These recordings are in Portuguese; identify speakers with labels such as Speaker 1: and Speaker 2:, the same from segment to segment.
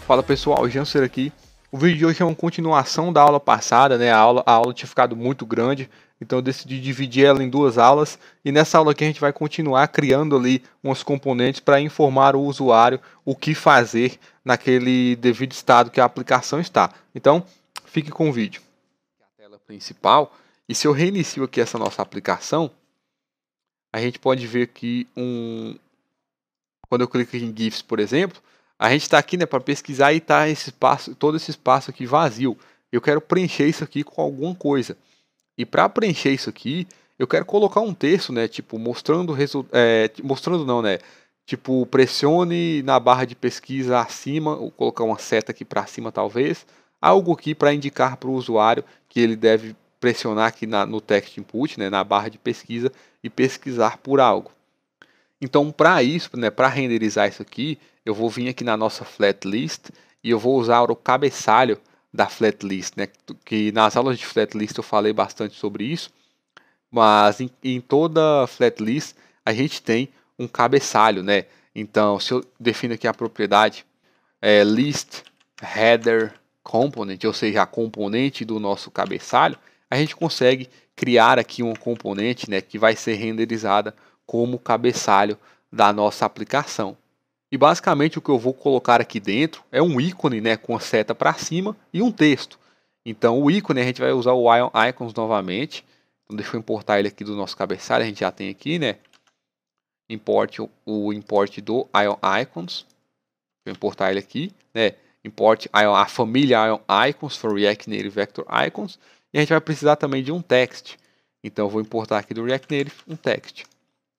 Speaker 1: Fala pessoal, Janser aqui. O vídeo de hoje é uma continuação da aula passada, né? A aula tinha ficado muito grande, então eu decidi dividir ela em duas aulas. E nessa aula aqui a gente vai continuar criando ali umas componentes para informar o usuário o que fazer naquele devido estado que a aplicação está. Então, fique com o vídeo. A tela principal. E se eu reinicio aqui essa nossa aplicação, a gente pode ver aqui quando eu clico em GIFs, por exemplo, a gente está aqui, né, para pesquisar e está todo esse espaço aqui vazio. Eu quero preencher isso aqui com alguma coisa. E para preencher isso aqui, eu quero colocar um texto, né, tipo mostrando não, né, tipo pressione na barra de pesquisa acima, ou colocar uma seta aqui para cima talvez, algo aqui para indicar para o usuário que ele deve pressionar aqui no text input, né, na barra de pesquisa e pesquisar por algo. Então, para isso, né, para renderizar isso aqui, eu vou vir aqui na nossa flat list e eu vou usar o cabeçalho da flat list, né, que nas aulas de flat list eu falei bastante sobre isso, mas em toda flat list a gente tem um cabeçalho, né? Então, se eu defino aqui a propriedade list header component, ou seja, a componente do nosso cabeçalho, a gente consegue criar aqui uma componente, né, que vai ser renderizada como cabeçalho da nossa aplicação. E basicamente o que eu vou colocar aqui dentro é um ícone, né, com a seta para cima e um texto. Então o ícone a gente vai usar o Ion Icons novamente. Então deixa eu importar ele aqui do nosso cabeçalho, a gente já tem aqui, né? Import o import do Ion Icons. Vou importar ele aqui, né? Import a família Ion Icons for React Native Vector Icons. E a gente vai precisar também de um text. Então eu vou importar aqui do React Native um text.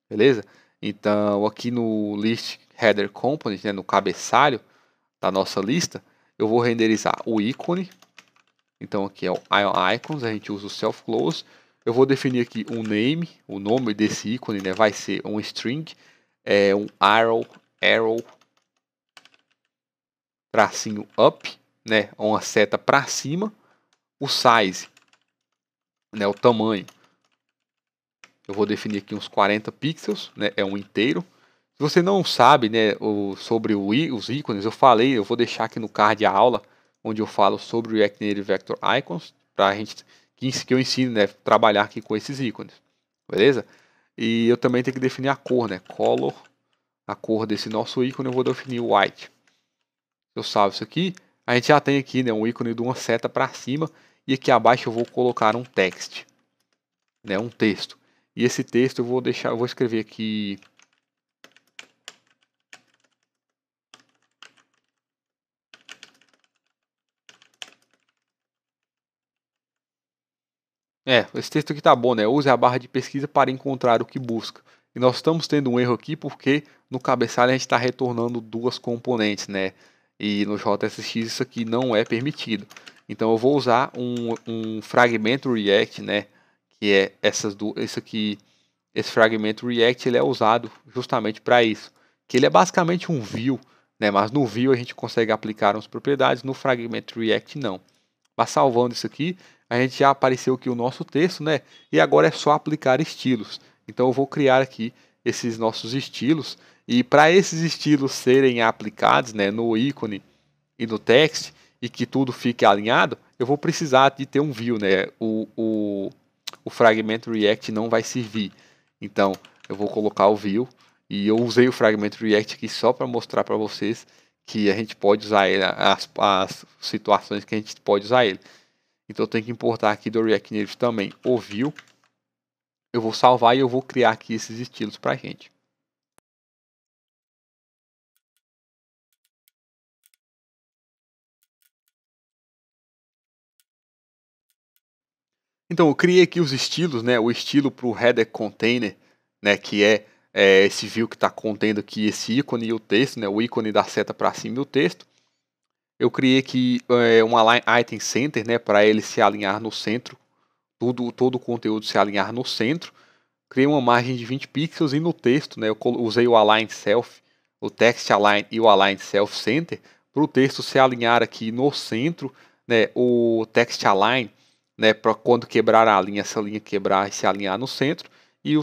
Speaker 1: Beleza? Então aqui no list header component, né, no cabeçalho da nossa lista, eu vou renderizar o ícone. Então aqui é o Ion Icons, a gente usa o self close. Eu vou definir aqui um name, o nome desse ícone, né, vai ser um string, um arrow tracinho up, né, uma seta para cima, o size, né, o tamanho. Eu vou definir aqui uns 40 pixels, né, é um inteiro. Se você não sabe, né, sobre os ícones, eu vou deixar aqui no card a aula onde eu falo sobre o React Native Vector Icons, para a gente que eu ensino, né, trabalhar aqui com esses ícones, beleza? E eu também tenho que definir a cor, né, color, a cor desse nosso ícone eu vou definir white. Eu salvo isso aqui, a gente já tem aqui, né, um ícone de uma seta para cima e aqui abaixo eu vou colocar um text, né, um texto. E esse texto eu vou escrever aqui esse texto aqui tá bom, né? Use a barra de pesquisa para encontrar o que busca. E nós estamos tendo um erro aqui porque no cabeçalho a gente está retornando duas componentes, né? E no JSX isso aqui não é permitido. Então eu vou usar um fragmento React, né? Que é esse fragmento React ele é usado justamente para isso. Que ele é basicamente um view, né? Mas no view a gente consegue aplicar umas propriedades, no fragmento React não. Mas salvando isso aqui, a gente já apareceu aqui o nosso texto, né? E agora é só aplicar estilos. Então eu vou criar aqui esses nossos estilos. E para esses estilos serem aplicados, né, no ícone e no text, e que tudo fique alinhado, eu vou precisar de ter um view, né? O fragmento React não vai servir. Então eu vou colocar o view. E eu usei o fragmento React aqui só para mostrar para vocês que a gente pode usar ele, as situações que a gente pode usar ele. Então eu tenho que importar aqui do React Native também o view. Eu vou salvar e eu vou criar aqui esses estilos para a gente. Então eu criei aqui os estilos, né? O estilo para o header container, né? Que é esse view que está contendo aqui esse ícone e o texto, né? O ícone da seta para cima e o texto. Eu criei aqui um align item center, né? Para ele se alinhar no centro. Todo o conteúdo se alinhar no centro. Criei uma margem de 20 pixels e no texto, né, eu usei o align self, o text align e o align self center para o texto se alinhar aqui no centro, né, o text align, né, para quando quebrar a linha, essa linha quebrar e se alinhar no centro, e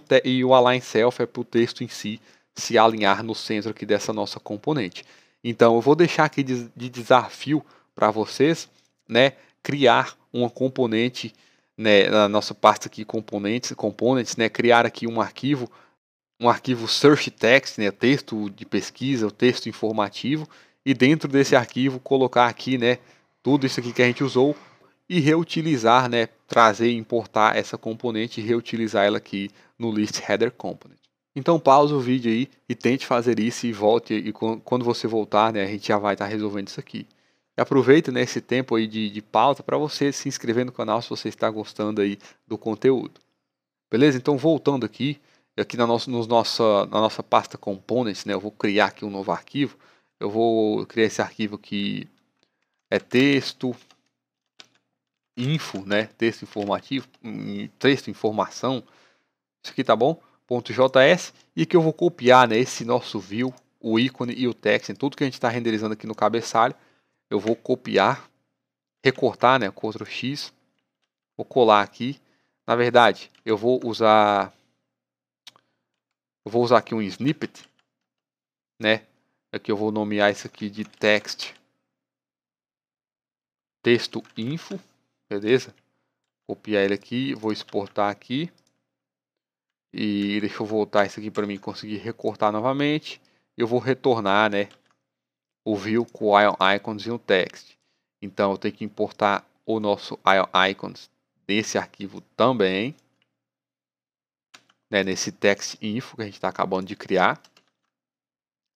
Speaker 1: o align self é para o texto em si se alinhar no centro aqui dessa nossa componente. Então eu vou deixar aqui de desafio para vocês, né, criar uma componente, né, na nossa pasta aqui components, né, criar aqui um arquivo search text, né, texto de pesquisa, o texto informativo, e dentro desse arquivo colocar aqui, né, tudo isso aqui que a gente usou e reutilizar, né, trazer e importar essa componente e reutilizar ela aqui no list header component. Então pausa o vídeo aí e tente fazer isso e volte, e quando você voltar, né, a gente já vai estar resolvendo isso aqui. E aproveita, né, esse tempo aí de pausa para você se inscrever no canal se você está gostando aí do conteúdo. Beleza? Então voltando aqui na nossa pasta components, né, eu vou criar aqui um novo arquivo. Eu vou criar esse arquivo aqui, é texto info, né, texto informativo, texto informação, isso aqui tá bom, .js, e que eu vou copiar, né, esse nosso view, o ícone e o text, tudo que a gente está renderizando aqui no cabeçalho, eu vou copiar, recortar, né, Ctrl X, vou colar aqui. Na verdade, eu vou usar aqui um snippet, né, aqui eu vou nomear isso aqui de texto info, beleza? Copiar ele aqui, vou exportar aqui. E deixa eu voltar isso aqui para mim conseguir recortar novamente. Eu vou retornar, né, o view com o ion icons e o text. Então eu tenho que importar o nosso ion icons nesse arquivo também, né, nesse text info que a gente está acabando de criar.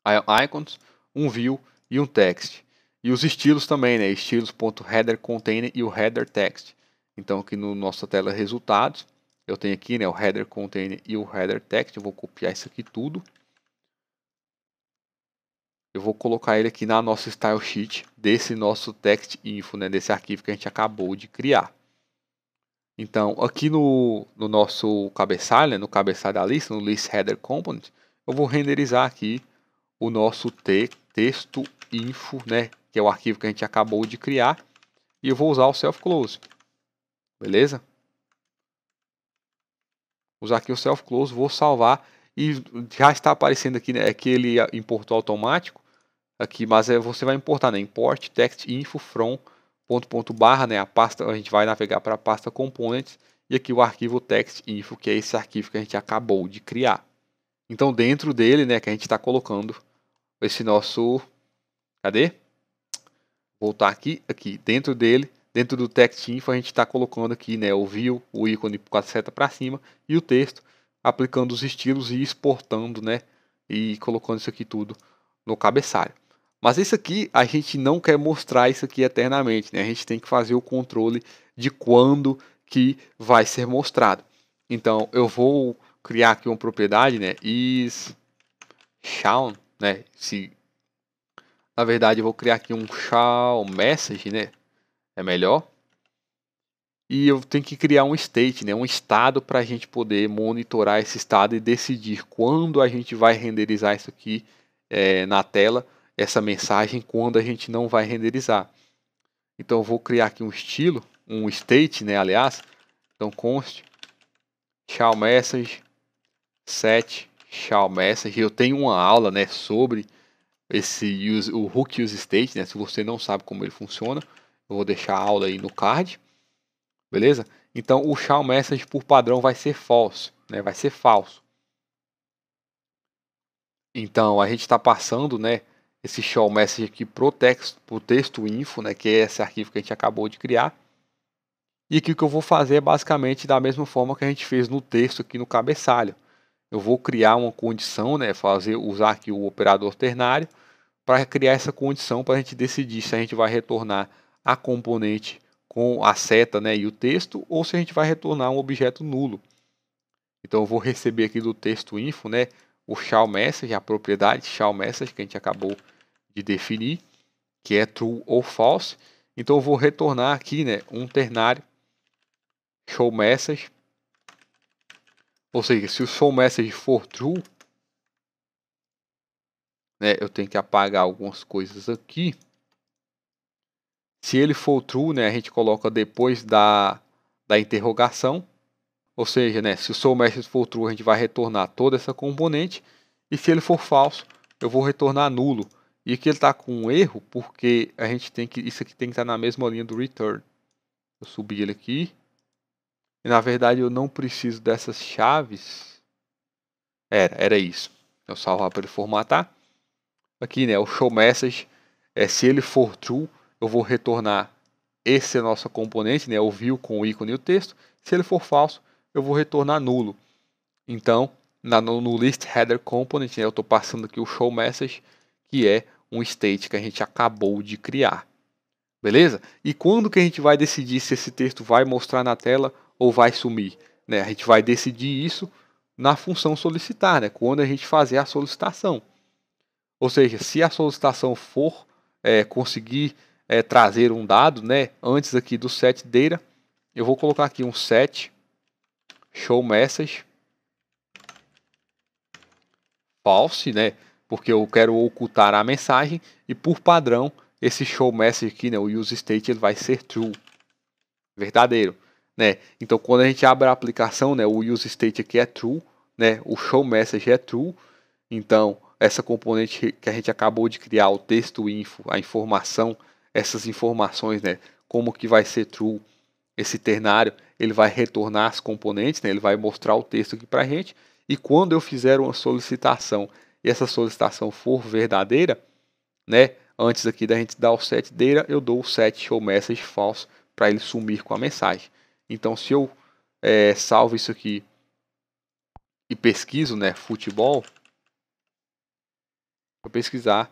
Speaker 1: Ion icons, um view e um text. E os estilos também, né, estilos.header-container e o header text. Então aqui no nossa tela resultados, eu tenho aqui, né, o header container e o header text. Eu vou copiar isso aqui tudo. Eu vou colocar ele aqui na nossa style sheet desse nosso text info, né, desse arquivo que a gente acabou de criar. Então, aqui no nosso cabeçalho, né, no cabeçalho da lista, no list header component, eu vou renderizar aqui o nosso texto info, né, que é o arquivo que a gente acabou de criar, e eu vou usar o self close. Beleza? Usar aqui o self close, vou salvar e já está aparecendo aqui, né, que ele importou automático aqui, mas você vai importar, né, import text info from .. né, a pasta, a gente vai navegar para a pasta components e aqui o arquivo text info, que é esse arquivo que a gente acabou de criar. Então dentro dele, né, que a gente está colocando esse nosso, cadê? Voltar aqui dentro dele, dentro do text info a gente está colocando aqui, né, o view, o ícone com a seta para cima e o texto, aplicando os estilos e exportando, né, e colocando isso aqui tudo no cabeçalho. Mas isso aqui a gente não quer mostrar isso aqui eternamente, né? A gente tem que fazer o controle de quando que vai ser mostrado. Então eu vou criar aqui uma propriedade, né, is shown, né, na verdade eu vou criar aqui um show message, né, é melhor. E eu tenho que criar um state, né, um estado para a gente poder monitorar esse estado e decidir quando a gente vai renderizar isso aqui na tela, essa mensagem, quando a gente não vai renderizar. Então eu vou criar aqui um estilo, um state, né, aliás. Então const show message set show message. Eu tenho uma aula, né, sobre o hook use state, né? Se você não sabe como ele funciona, eu vou deixar a aula aí no card. Beleza? Então o show message por padrão vai ser false, né? Vai ser falso. Então a gente está passando, né, esse show message aqui pro texto info, né, que é esse arquivo que a gente acabou de criar. E aqui o que eu vou fazer é basicamente da mesma forma que a gente fez no texto aqui no cabeçalho. Eu vou criar uma condição, né, usar aqui o operador ternário para criar essa condição para a gente decidir se a gente vai retornar a componente com a seta, né, e o texto, ou se a gente vai retornar um objeto nulo. Então eu vou receber aqui do texto info, né, o show message, a propriedade show message que a gente acabou de definir, que é true ou false. Então eu vou retornar aqui, né, um ternário show message. Ou seja, se o show message for true, né, eu tenho que apagar algumas coisas aqui. Se ele for true, né, a gente coloca depois da interrogação. Ou seja, né, se o show message for true, a gente vai retornar toda essa componente. E se ele for falso, eu vou retornar nulo. E aqui ele está com um erro porque a gente tem que, isso aqui tem que estar na mesma linha do return. Eu subi ele aqui. E na verdade eu não preciso dessas chaves. Era isso. Eu salvar para ele formatar. Aqui, né, o show message. Se ele for true, eu vou retornar esse é nosso componente, né, o view com o ícone e o texto. Se ele for falso, eu vou retornar nulo. Então, no list header component, né, eu estou passando aqui o show message, que é um state que a gente acabou de criar. Beleza? E quando que a gente vai decidir se esse texto vai mostrar na tela ou vai sumir? Né? A gente vai decidir isso na função solicitar, né? Quando a gente fazer a solicitação. Ou seja, se a solicitação for conseguir trazer um dado, né? Antes aqui do set data, eu vou colocar aqui um set show message false, né? Porque eu quero ocultar a mensagem e por padrão esse show message aqui, né, o use state, ele vai ser true, verdadeiro, né? Então quando a gente abre a aplicação, né, o use state aqui é true, né? O show message é true. Então essa componente que a gente acabou de criar, o texto info, a informação, essas informações, né, como que vai ser true esse ternário, ele vai retornar as componentes, né, ele vai mostrar o texto aqui para a gente. E quando eu fizer uma solicitação e essa solicitação for verdadeira, né, antes aqui da gente dar o set data, eu dou o set show message false para ele sumir com a mensagem. Então, se eu salvo isso aqui e pesquiso, né, futebol, vou pesquisar,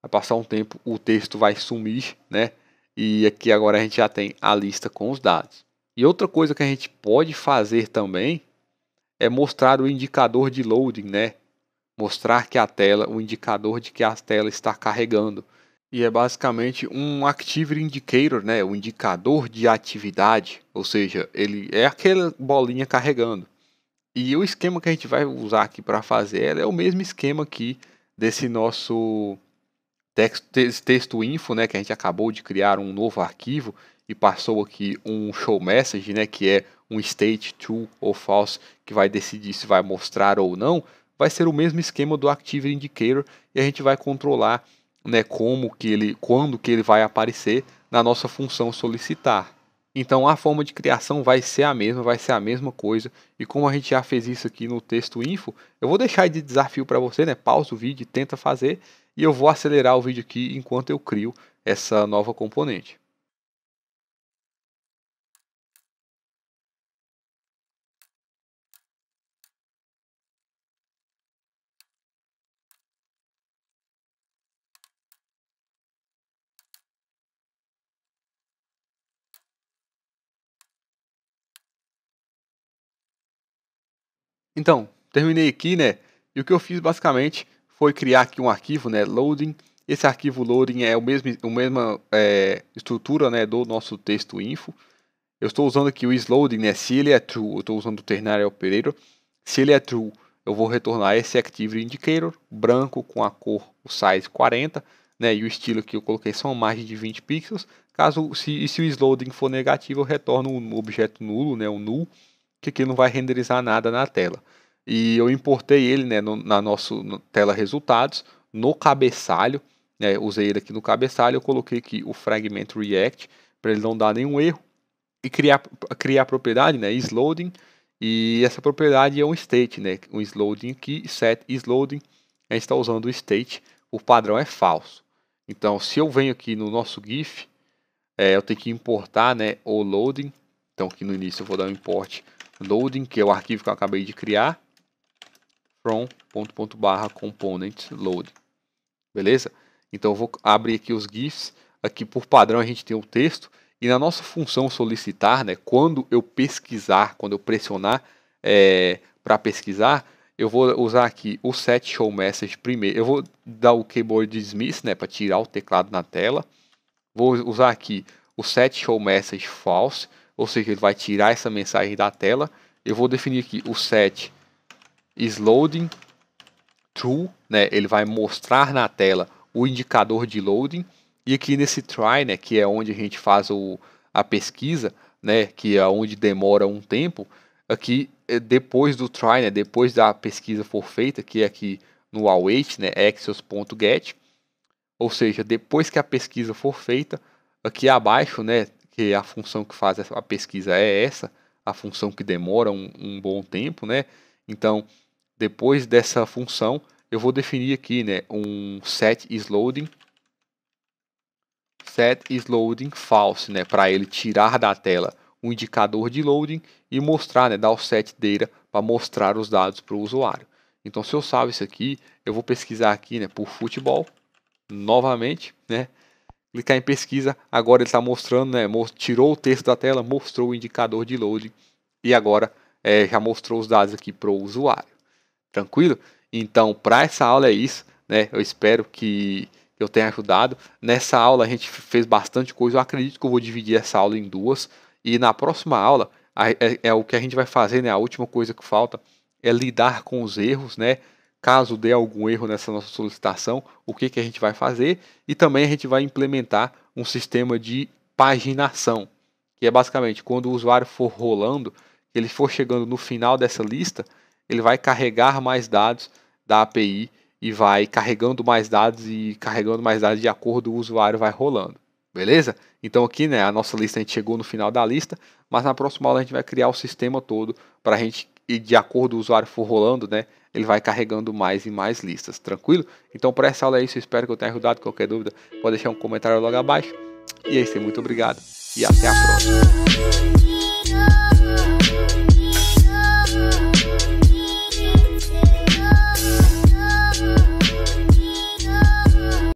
Speaker 1: vai passar um tempo, o texto vai sumir, né, e aqui agora a gente já tem a lista com os dados. E outra coisa que a gente pode fazer também é mostrar o indicador de loading, né? Mostrar que o indicador de que a tela está carregando. E é basicamente um Activity Indicator, né? O indicador de atividade, ou seja, ele é aquela bolinha carregando. E o esquema que a gente vai usar aqui para fazer é o mesmo esquema aqui desse nosso texto info, né, que a gente acabou de criar um novo arquivo e passou aqui um show message, né, que é um state true ou false, que vai decidir se vai mostrar ou não. Vai ser o mesmo esquema do Activity Indicator e a gente vai controlar, né, quando que ele vai aparecer na nossa função solicitar. Então a forma de criação vai ser a mesma coisa. E como a gente já fez isso aqui no texto info, eu vou deixar de desafio para você, né? Pausa o vídeo e tenta fazer. E eu vou acelerar o vídeo aqui enquanto eu crio essa nova componente. Então, terminei aqui, né? E o que eu fiz basicamente foi criar aqui um arquivo, né? Loading. Esse arquivo loading é a mesma estrutura, né? Do nosso texto info. Eu estou usando aqui o isLoading, né? Se ele é true, eu estou usando o ternary operator. Se ele é true, eu vou retornar esse Activity Indicator, branco com a cor, o size 40, né? E o estilo que eu coloquei são margem de 20 pixels. Se o isLoading for negativo, eu retorno um objeto nulo, né? Um null, que aqui não vai renderizar nada na tela. E eu importei ele, né? Na nossa tela resultados, no cabeçalho, né? Usei ele aqui no cabeçalho, eu coloquei aqui o fragment React para ele não dar nenhum erro e criar a propriedade, né, isLoading, e essa propriedade é um state, né, um isLoading aqui, set isLoading, a gente está usando o state, o padrão é falso. Então, se eu venho aqui no nosso GIF, eu tenho que importar, né, o loading. Então, aqui no início eu vou dar um import loading, que é o arquivo que eu acabei de criar, from.component loading, beleza? Então, eu vou abrir aqui os GIFs, aqui por padrão a gente tem o texto, e na nossa função solicitar, né, quando eu pesquisar, quando eu pressionar para pesquisar, eu vou usar aqui o set show message primeiro. Eu vou dar o keyboard dismiss, né, para tirar o teclado na tela. Vou usar aqui o set show message false, ou seja, ele vai tirar essa mensagem da tela. Eu vou definir aqui o set isLoading true, né, ele vai mostrar na tela o indicador de loading. E aqui nesse try, né, que é onde a gente faz a pesquisa, né, que é onde demora um tempo, aqui depois do try, depois da pesquisa for feita, que é aqui no await, né, axios.get, ou seja, depois que a pesquisa for feita, aqui abaixo, né, que a função que faz a pesquisa é essa, a função que demora um bom tempo, né? Então, depois dessa função, eu vou definir aqui, né, um setIsLoading false, né, para ele tirar da tela um indicador de loading e mostrar, né, dar o set data para mostrar os dados para o usuário. Então, se eu salvo isso aqui, eu vou pesquisar aqui, né, por futebol, novamente, né, clicar em pesquisa, agora ele está mostrando, né, tirou o texto da tela, mostrou o indicador de loading e agora já mostrou os dados aqui para o usuário. Tranquilo? Então, para essa aula é isso, né? Eu espero que eu tenha ajudado. Nessa aula a gente fez bastante coisa. Eu acredito que eu vou dividir essa aula em duas. E na próxima aula é o que a gente vai fazer, né? A última coisa que falta é lidar com os erros, né? Caso dê algum erro nessa nossa solicitação, o que a gente vai fazer? E também a gente vai implementar um sistema de paginação, que é basicamente quando o usuário for rolando, ele for chegando no final dessa lista, ele vai carregar mais dados da API e vai carregando mais dados de acordo com o usuário vai rolando. Beleza? Então aqui, né, a nossa lista a gente chegou no final da lista, mas na próxima aula a gente vai criar o sistema todo para a gente, e de acordo com o usuário for rolando, né, ele vai carregando mais e mais listas. Tranquilo? Então para essa aula é isso, eu espero que eu tenha ajudado. Qualquer dúvida, pode deixar um comentário logo abaixo. E é isso aí, muito obrigado e até a próxima.